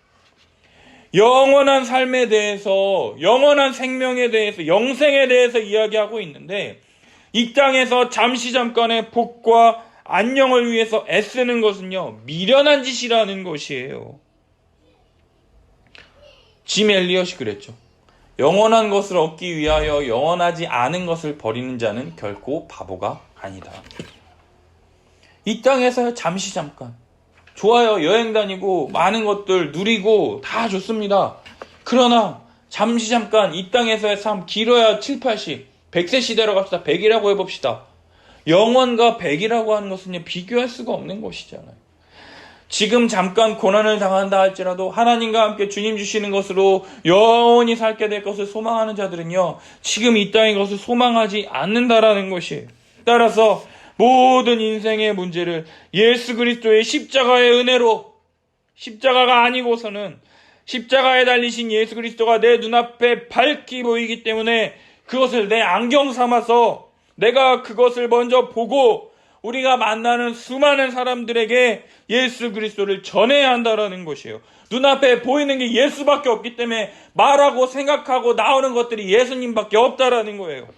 영원한 삶에 대해서, 영원한 생명에 대해서, 영생에 대해서 이야기하고 있는데, 이 땅에서 잠깐의 복과 안녕을 위해서 애쓰는 것은요, 미련한 짓이라는 것이에요. 짐 엘리엇이 그랬죠. 영원한 것을 얻기 위하여 영원하지 않은 것을 버리는 자는 결코 바보가 아니다. 이 땅에서 잠깐 좋아요. 여행 다니고 많은 것들 누리고 다 좋습니다. 그러나 잠깐 이 땅에서의 삶 길어야 7, 80, 100세 시대로 갑시다. 100이라고 해봅시다. 영원과 100이라고 하는 것은 비교할 수가 없는 것이잖아요. 지금 잠깐 고난을 당한다 할지라도 하나님과 함께 주님 주시는 것으로 영원히 살게 될 것을 소망하는 자들은요, 지금 이 땅의 것을 소망하지 않는다라는 것이에요. 따라서 모든 인생의 문제를 예수 그리스도의 십자가의 은혜로, 십자가가 아니고서는 십자가에 달리신 예수 그리스도가 내 눈앞에 밝히 보이기 때문에 그것을 내 안경 삼아서 내가 그것을 먼저 보고 우리가 만나는 수많은 사람들에게 예수 그리스도를 전해야 한다라는 것이에요. 눈앞에 보이는 게 예수밖에 없기 때문에 말하고 생각하고 나오는 것들이 예수님밖에 없다라는 거예요.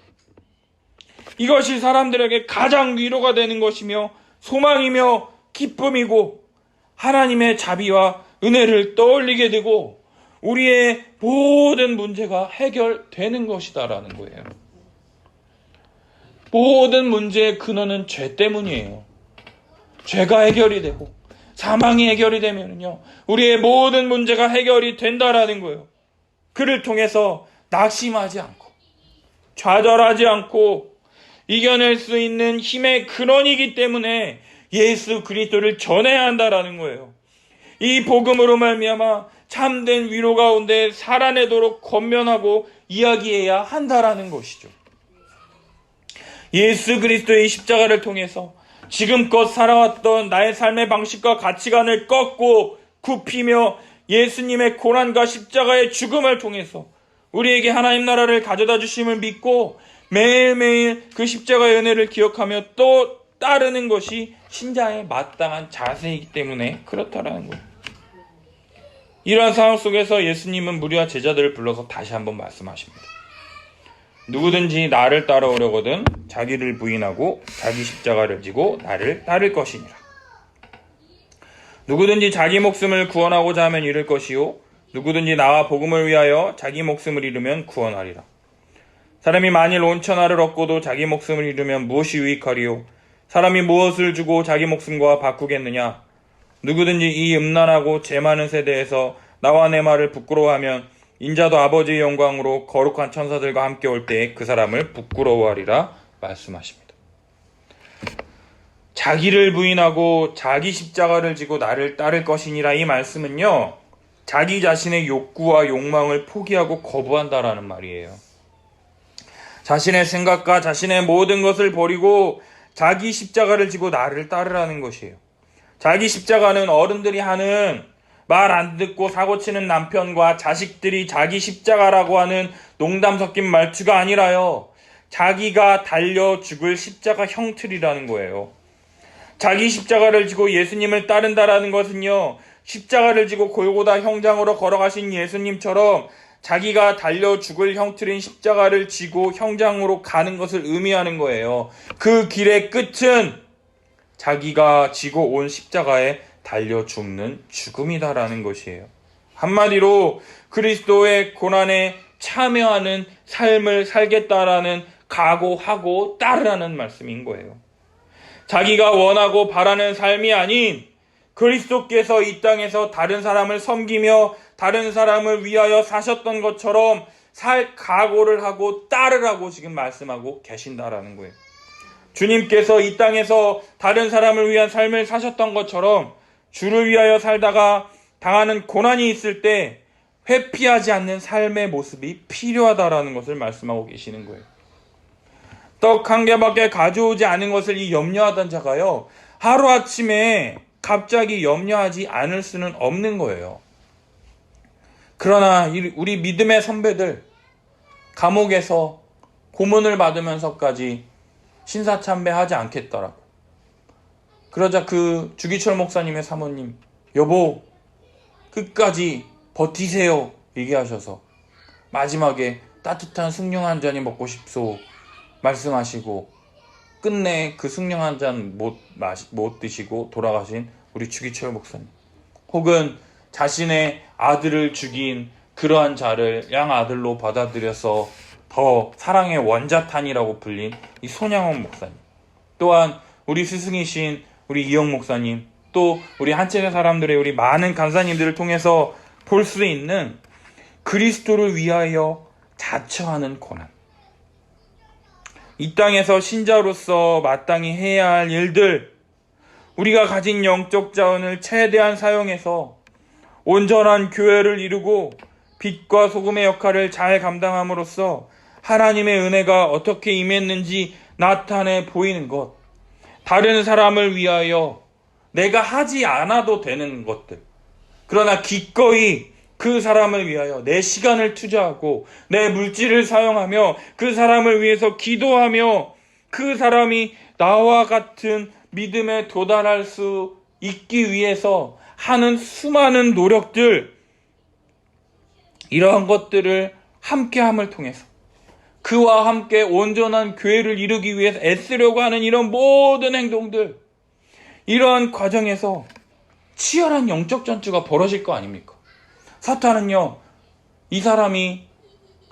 이것이 사람들에게 가장 위로가 되는 것이며 소망이며 기쁨이고 하나님의 자비와 은혜를 떠올리게 되고 우리의 모든 문제가 해결되는 것이다라는 거예요. 모든 문제의 근원은 죄 때문이에요. 죄가 해결이 되고 사망이 해결이 되면요, 우리의 모든 문제가 해결이 된다라는 거예요. 그를 통해서 낙심하지 않고 좌절하지 않고 이겨낼 수 있는 힘의 근원이기 때문에 예수 그리스도를 전해야 한다라는 거예요. 이 복음으로 말미암아 참된 위로 가운데 살아내도록 권면하고 이야기해야 한다라는 것이죠. 예수 그리스도의 십자가를 통해서 지금껏 살아왔던 나의 삶의 방식과 가치관을 꺾고 굽히며 예수님의 고난과 십자가의 죽음을 통해서 우리에게 하나님 나라를 가져다 주심을 믿고 매일매일 그 십자가의 은혜를 기억하며 또 따르는 것이 신자의 마땅한 자세이기 때문에 그렇다라는 거예요. 이러한 상황 속에서 예수님은 무리와 제자들을 불러서 다시 한번 말씀하십니다. 누구든지 나를 따라오려거든 자기를 부인하고 자기 십자가를 지고 나를 따를 것이니라. 누구든지 자기 목숨을 구원하고자 하면 잃을 것이요 누구든지 나와 복음을 위하여 자기 목숨을 잃으면 구원하리라. 사람이 만일 온천하를 얻고도 자기 목숨을 잃으면 무엇이 유익하리요? 사람이 무엇을 주고 자기 목숨과 바꾸겠느냐? 누구든지 이 음란하고 죄 많은 세대에서 나와 내 말을 부끄러워하면 인자도 아버지의 영광으로 거룩한 천사들과 함께 올 때에 그 사람을 부끄러워하리라 말씀하십니다. 자기를 부인하고 자기 십자가를 지고 나를 따를 것이니라, 이 말씀은요, 자기 자신의 욕구와 욕망을 포기하고 거부한다라는 말이에요. 자신의 생각과 자신의 모든 것을 버리고 자기 십자가를 지고 나를 따르라는 것이에요. 자기 십자가는 어른들이 하는 말 안 듣고 사고치는 남편과 자식들이 자기 십자가라고 하는 농담 섞인 말투가 아니라요, 자기가 달려 죽을 십자가 형틀이라는 거예요. 자기 십자가를 지고 예수님을 따른다라는 것은요, 십자가를 지고 골고다 형장으로 걸어가신 예수님처럼 자기가 달려 죽을 형틀인 십자가를 지고 형장으로 가는 것을 의미하는 거예요. 그 길의 끝은 자기가 지고 온 십자가에 달려 죽는 죽음이다라는 것이에요. 한마디로 그리스도의 고난에 참여하는 삶을 살겠다라는 각오하고 따르라는 말씀인 거예요. 자기가 원하고 바라는 삶이 아닌 그리스도께서 이 땅에서 다른 사람을 섬기며 다른 사람을 위하여 사셨던 것처럼 살 각오를 하고 따르라고 지금 말씀하고 계신다라는 거예요. 주님께서 이 땅에서 다른 사람을 위한 삶을 사셨던 것처럼 주를 위하여 살다가 당하는 고난이 있을 때 회피하지 않는 삶의 모습이 필요하다라는 것을 말씀하고 계시는 거예요. 떡 한 개밖에 가져오지 않은 것을 이 염려하던 자가요, 하루아침에 갑자기 염려하지 않을 수는 없는 거예요. 그러나 우리 믿음의 선배들, 감옥에서 고문을 받으면서까지 신사참배하지 않겠더라고. 그러자 그 주기철 목사님의 사모님, 여보 끝까지 버티세요 얘기하셔서 마지막에 따뜻한 숭늉 한 잔이 먹고 싶소 말씀하시고 끝내 그 숭늉 한 잔 못 드시고 돌아가신 우리 주기철 목사님, 혹은 자신의 아들을 죽인 그러한 자를 양아들로 받아들여서 더 사랑의 원자탄이라고 불린 이 손양원 목사님, 또한 우리 스승이신 우리 이영 목사님, 또 우리 한책의 사람들의 우리 많은 간사님들을 통해서 볼 수 있는 그리스도를 위하여 자처하는 고난, 이 땅에서 신자로서 마땅히 해야 할 일들, 우리가 가진 영적 자원을 최대한 사용해서 온전한 교회를 이루고 빛과 소금의 역할을 잘 감당함으로써 하나님의 은혜가 어떻게 임했는지 나타내 보이는 것, 다른 사람을 위하여 내가 하지 않아도 되는 것들, 그러나 기꺼이 그 사람을 위하여 내 시간을 투자하고 내 물질을 사용하며 그 사람을 위해서 기도하며 그 사람이 나와 같은 믿음에 도달할 수 있기 위해서 하는 수많은 노력들, 이러한 것들을 함께함을 통해서 그와 함께 온전한 교회를 이루기 위해서 애쓰려고 하는 이런 모든 행동들, 이러한 과정에서 치열한 영적 전투가 벌어질 거 아닙니까? 사탄은요, 이 사람이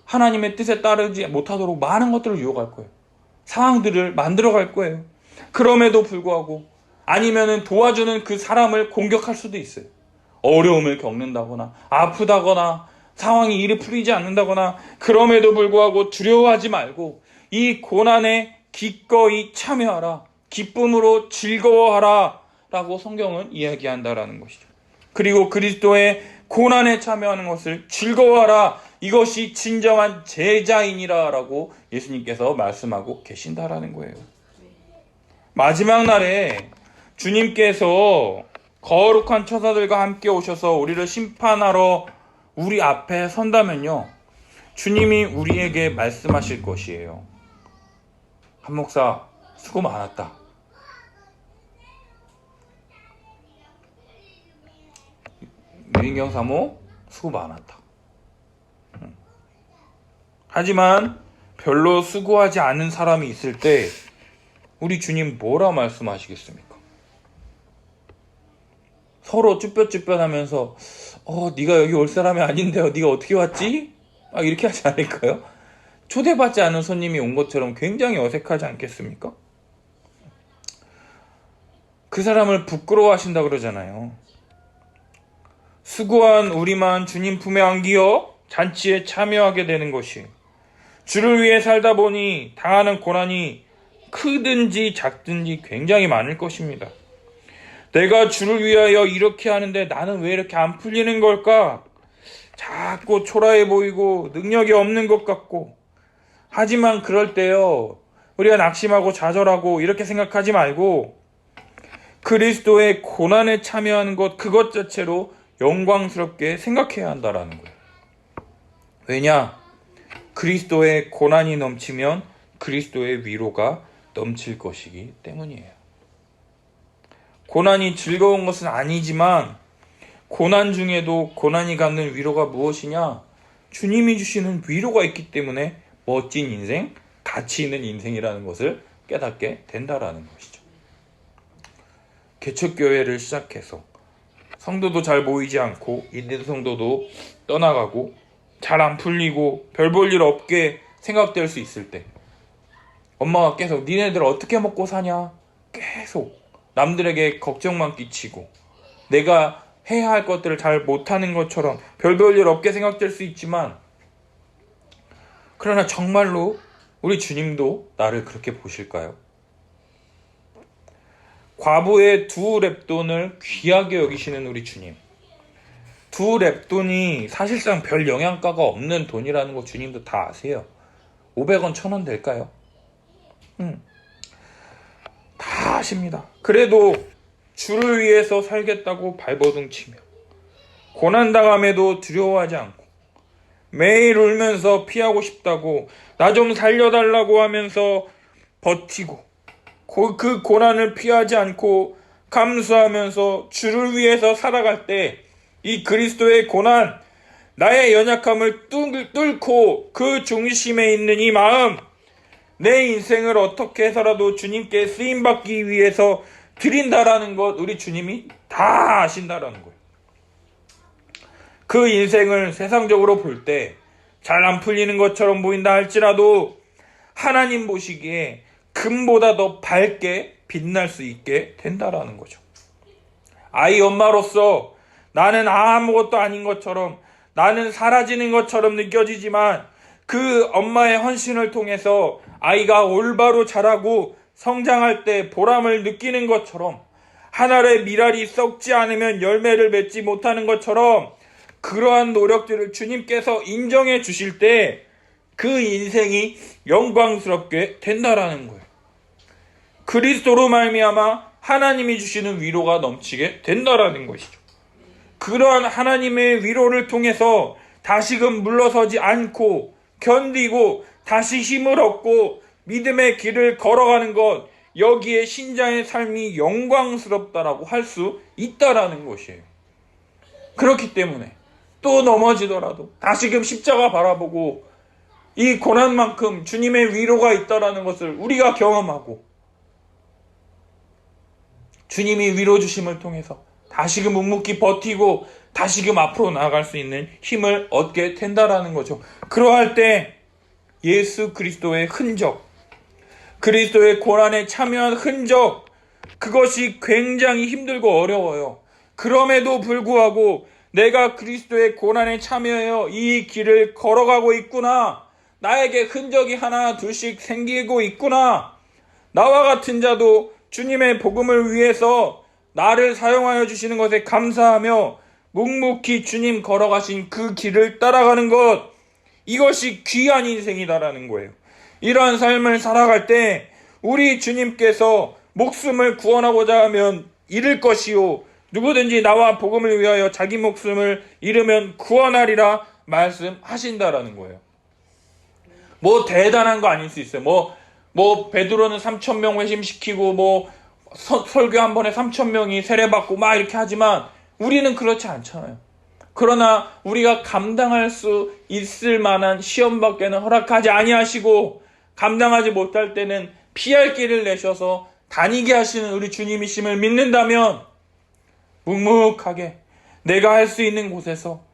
하나님의 뜻에 따르지 못하도록 많은 것들을 유혹할 거예요. 상황들을 만들어갈 거예요. 그럼에도 불구하고 아니면은 도와주는 그 사람을 공격할 수도 있어요. 어려움을 겪는다거나 아프다거나 상황이 이리 풀리지 않는다거나, 그럼에도 불구하고 두려워하지 말고 이 고난에 기꺼이 참여하라, 기쁨으로 즐거워하라 라고 성경은 이야기한다라는 것이죠. 그리고 그리스도의 고난에 참여하는 것을 즐거워하라, 이것이 진정한 제자인이라 라고 예수님께서 말씀하고 계신다라는 거예요. 마지막 날에 주님께서 거룩한 천사들과 함께 오셔서 우리를 심판하러 우리 앞에 선다면요, 주님이 우리에게 말씀하실 것이에요. 한 목사 수고 많았다. 유인경 사모 수고 많았다. 하지만 별로 수고하지 않은 사람이 있을 때 우리 주님 뭐라 말씀하시겠습니까? 서로 쭈뼛쭈뼛하면서 네가 여기 올 사람이 아닌데요. 네가 어떻게 왔지? 이렇게 하지 않을까요? 초대받지 않은 손님이 온 것처럼 굉장히 어색하지 않겠습니까? 그 사람을 부끄러워하신다 그러잖아요. 수고한 우리만 주님 품에 안기어 잔치에 참여하게 되는 것이, 주를 위해 살다 보니 당하는 고난이 크든지 작든지 굉장히 많을 것입니다. 내가 주를 위하여 이렇게 하는데 나는 왜 이렇게 안 풀리는 걸까? 자꾸 초라해 보이고 능력이 없는 것 같고. 하지만 그럴 때요, 우리가 낙심하고 좌절하고 이렇게 생각하지 말고 그리스도의 고난에 참여하는 것, 그것 자체로 영광스럽게 생각해야 한다라는 거예요. 왜냐? 그리스도의 고난이 넘치면 그리스도의 위로가 넘칠 것이기 때문이에요. 고난이 즐거운 것은 아니지만 고난 중에도 고난이 갖는 위로가 무엇이냐? 주님이 주시는 위로가 있기 때문에 멋진 인생, 가치 있는 인생이라는 것을 깨닫게 된다라는 것이죠. 개척교회를 시작해서 성도도 잘 모이지 않고 인내 성도도 떠나가고 잘 안 풀리고 별 볼 일 없게 생각될 수 있을 때 엄마가 계속 니네들 어떻게 먹고 사냐? 계속 남들에게 걱정만 끼치고 내가 해야 할 것들을 잘 못하는 것처럼 별 볼 일 없게 생각될 수 있지만, 그러나 정말로 우리 주님도 나를 그렇게 보실까요? 과부의 2렙돈을 귀하게 여기시는 우리 주님. 2렙돈이 사실상 별 영양가가 없는 돈이라는 거 주님도 다 아세요. 500원, 1000원 될까요? 다 아십니다. 그래도 주를 위해서 살겠다고 발버둥 치며 고난당함에도 두려워하지 않고 매일 울면서 피하고 싶다고 나 좀 살려달라고 하면서 버티고 그 고난을 피하지 않고 감수하면서 주를 위해서 살아갈 때 이 그리스도의 고난, 나의 연약함을 뚫고 그 중심에 있는 이 마음, 내 인생을 어떻게 해서라도 주님께 쓰임받기 위해서 드린다라는 것, 우리 주님이 다 아신다라는 거예요. 그 인생을 세상적으로 볼 때 잘 안 풀리는 것처럼 보인다 할지라도 하나님 보시기에 금보다 더 밝게 빛날 수 있게 된다라는 거죠. 아이 엄마로서 나는 아무것도 아닌 것처럼, 나는 사라지는 것처럼 느껴지지만 그 엄마의 헌신을 통해서 아이가 올바로 자라고 성장할 때 보람을 느끼는 것처럼, 하늘의 미랄이 썩지 않으면 열매를 맺지 못하는 것처럼 그러한 노력들을 주님께서 인정해 주실 때 그 인생이 영광스럽게 된다라는 거예요. 그리스도로 말미암아 하나님이 주시는 위로가 넘치게 된다라는 것이죠. 그러한 하나님의 위로를 통해서 다시금 물러서지 않고 견디고 다시 힘을 얻고 믿음의 길을 걸어가는 것, 여기에 신자의 삶이 영광스럽다라고 할 수 있다라는 것이에요. 그렇기 때문에 또 넘어지더라도 다시금 십자가 바라보고 이 고난만큼 주님의 위로가 있다라는 것을 우리가 경험하고 주님이 위로 주심을 통해서 다시금 묵묵히 버티고 다시금 앞으로 나아갈 수 있는 힘을 얻게 된다라는 거죠. 그러할 때 예수 그리스도의 흔적, 그리스도의 고난에 참여한 흔적, 그것이 굉장히 힘들고 어려워요. 그럼에도 불구하고 내가 그리스도의 고난에 참여하여 이 길을 걸어가고 있구나, 나에게 흔적이 하나 둘씩 생기고 있구나, 나와 같은 자도 주님의 복음을 위해서 나를 사용하여 주시는 것에 감사하며 묵묵히 주님 걸어가신 그 길을 따라가는 것, 이것이 귀한 인생이다라는 거예요. 이러한 삶을 살아갈 때 우리 주님께서 목숨을 구원하고자 하면 잃을 것이요, 누구든지 나와 복음을 위하여 자기 목숨을 잃으면 구원하리라 말씀하신다라는 거예요. 뭐 대단한 거 아닐 수 있어요. 뭐 베드로는 3,000명 회심시키고 설교 한 번에 3,000명이 세례받고 막 이렇게 하지만 우리는 그렇지 않잖아요. 그러나 우리가 감당할 수 있을 만한 시험밖에는 허락하지 아니하시고 감당하지 못할 때는 피할 길을 내셔서 다니게 하시는 우리 주님이심을 믿는다면 묵묵하게 내가 할 수 있는 곳에서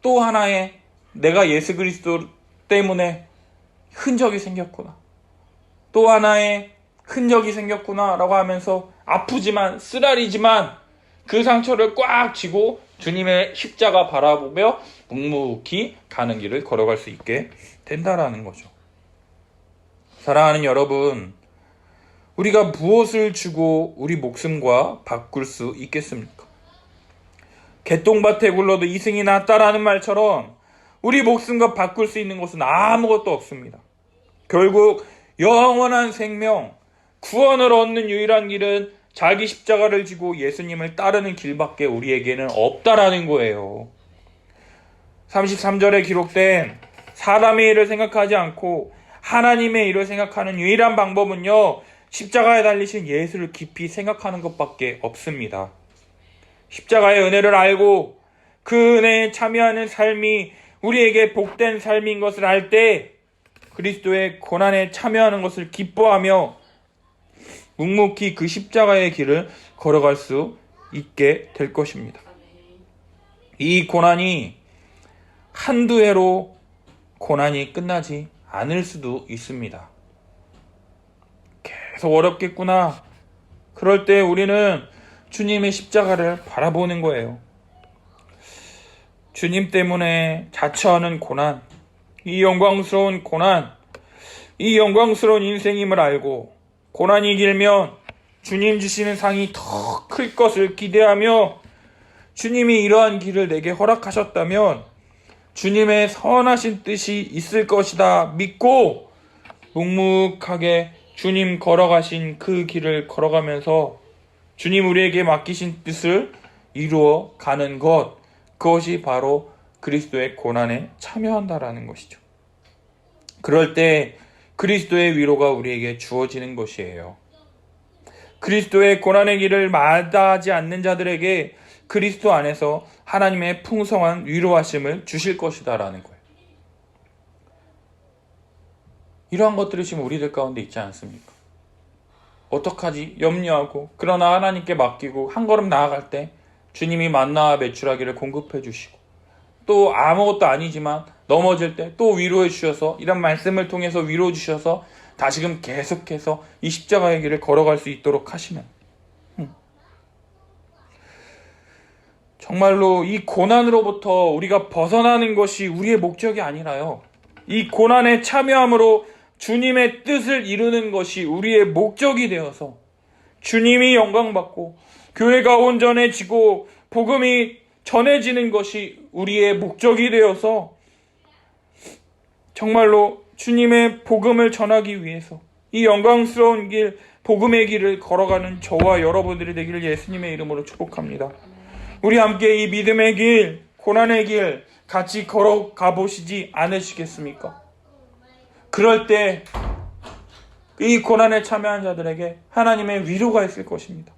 또 하나의 내가 예수 그리스도 때문에 흔적이 생겼구나. 또 하나의 흔적이 생겼구나 라고 하면서 아프지만 쓰라리지만 그 상처를 꽉 쥐고 주님의 십자가 바라보며 묵묵히 가는 길을 걸어갈 수 있게 된다라는 거죠. 사랑하는 여러분, 우리가 무엇을 주고 우리 목숨과 바꿀 수 있겠습니까? 개똥밭에 굴러도 이승이 낫다라는 말처럼 우리 목숨과 바꿀 수 있는 것은 아무것도 없습니다. 결국 영원한 생명, 구원을 얻는 유일한 길은 자기 십자가를 지고 예수님을 따르는 길밖에 우리에게는 없다라는 거예요. 33절에 기록된 사람의 일을 생각하지 않고 하나님의 일을 생각하는 유일한 방법은요, 십자가에 달리신 예수를 깊이 생각하는 것밖에 없습니다. 십자가의 은혜를 알고 그 은혜에 참여하는 삶이 우리에게 복된 삶인 것을 알 때 그리스도의 고난에 참여하는 것을 기뻐하며 묵묵히 그 십자가의 길을 걸어갈 수 있게 될 것입니다. 이 고난이 한두 해로 고난이 끝나지 않을 수도 있습니다. 계속 어렵겠구나. 그럴 때 우리는 주님의 십자가를 바라보는 거예요. 주님 때문에 자처하는 고난, 이 영광스러운 고난, 이 영광스러운 인생임을 알고 고난이 길면 주님 주시는 상이 더 클 것을 기대하며 주님이 이러한 길을 내게 허락하셨다면 주님의 선하신 뜻이 있을 것이다 믿고 묵묵하게 주님 걸어가신 그 길을 걸어가면서 주님 우리에게 맡기신 뜻을 이루어 가는 것, 그것이 바로 그리스도의 고난에 참여한다라는 것이죠. 그럴 때 그리스도의 위로가 우리에게 주어지는 것이에요. 그리스도의 고난의 길을 마다하지 않는 자들에게 그리스도 안에서 하나님의 풍성한 위로하심을 주실 것이다라는 거예요. 이러한 것들이 지금 우리들 가운데 있지 않습니까? 어떡하지? 염려하고 그러나 하나님께 맡기고 한 걸음 나아갈 때 주님이 만나와 메추라기를 공급해 주시고 또 아무것도 아니지만 넘어질 때 또 위로해 주셔서 이런 말씀을 통해서 위로해 주셔서 다시금 계속해서 이 십자가의 길을 걸어갈 수 있도록 하시는 정말로 이 고난으로부터 우리가 벗어나는 것이 우리의 목적이 아니라요. 이 고난에 참여함으로 주님의 뜻을 이루는 것이 우리의 목적이 되어서 주님이 영광받고 교회가 온전해지고 복음이 전해지는 것이 우리의 목적이 되어서 정말로 주님의 복음을 전하기 위해서 이 영광스러운 길, 복음의 길을 걸어가는 저와 여러분들이 되기를 예수님의 이름으로 축복합니다. 우리 함께 이 믿음의 길, 고난의 길 같이 걸어가 보시지 않으시겠습니까? 그럴 때 이 고난에 참여한 자들에게 하나님의 위로가 있을 것입니다.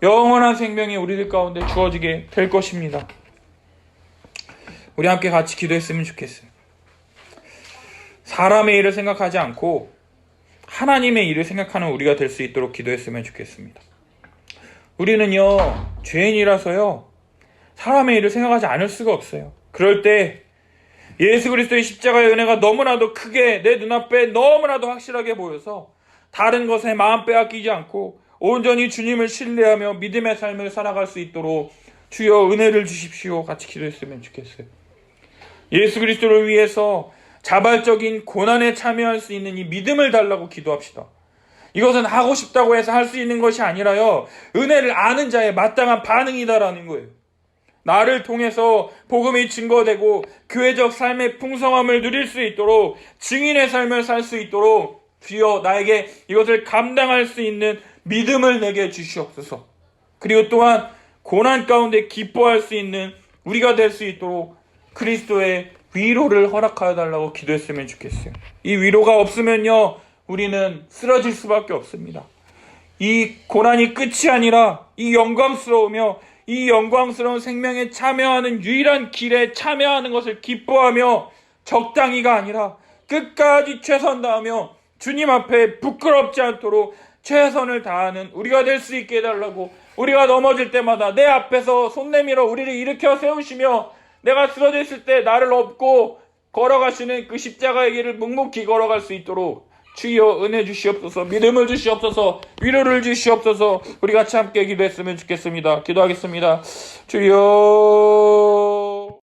영원한 생명이 우리들 가운데 주어지게 될 것입니다. 우리 함께 같이 기도했으면 좋겠어요. 사람의 일을 생각하지 않고 하나님의 일을 생각하는 우리가 될 수 있도록 기도했으면 좋겠습니다. 우리는요, 죄인이라서요, 사람의 일을 생각하지 않을 수가 없어요. 그럴 때 예수 그리스도의 십자가의 은혜가 너무나도 크게 내 눈앞에 너무나도 확실하게 보여서 다른 것에 마음 빼앗기지 않고 온전히 주님을 신뢰하며 믿음의 삶을 살아갈 수 있도록 주여 은혜를 주십시오. 같이 기도했으면 좋겠어요. 예수 그리스도를 위해서 자발적인 고난에 참여할 수 있는 이 믿음을 달라고 기도합시다. 이것은 하고 싶다고 해서 할 수 있는 것이 아니라요, 은혜를 아는 자의 마땅한 반응이다라는 거예요. 나를 통해서 복음이 증거되고 교회적 삶의 풍성함을 누릴 수 있도록 증인의 삶을 살 수 있도록 주여 나에게 이것을 감당할 수 있는 믿음을 내게 주시옵소서. 그리고 또한 고난 가운데 기뻐할 수 있는 우리가 될 수 있도록 그리스도의 위로를 허락하여 달라고 기도했으면 좋겠어요. 이 위로가 없으면요, 우리는 쓰러질 수밖에 없습니다. 이 고난이 끝이 아니라 이 영광스러우며 이 영광스러운 생명에 참여하는 유일한 길에 참여하는 것을 기뻐하며 적당히가 아니라 끝까지 최선 다하며 주님 앞에 부끄럽지 않도록 최선을 다하는 우리가 될 수 있게 해달라고. 우리가 넘어질 때마다 내 앞에서 손 내밀어 우리를 일으켜 세우시며 내가 쓰러져 있을 때 나를 업고 걸어가시는 그 십자가의 길을 묵묵히 걸어갈 수 있도록 주여 은혜 주시옵소서, 믿음을 주시옵소서, 위로를 주시옵소서. 우리 같이 함께 기도했으면 좋겠습니다. 기도하겠습니다. 주여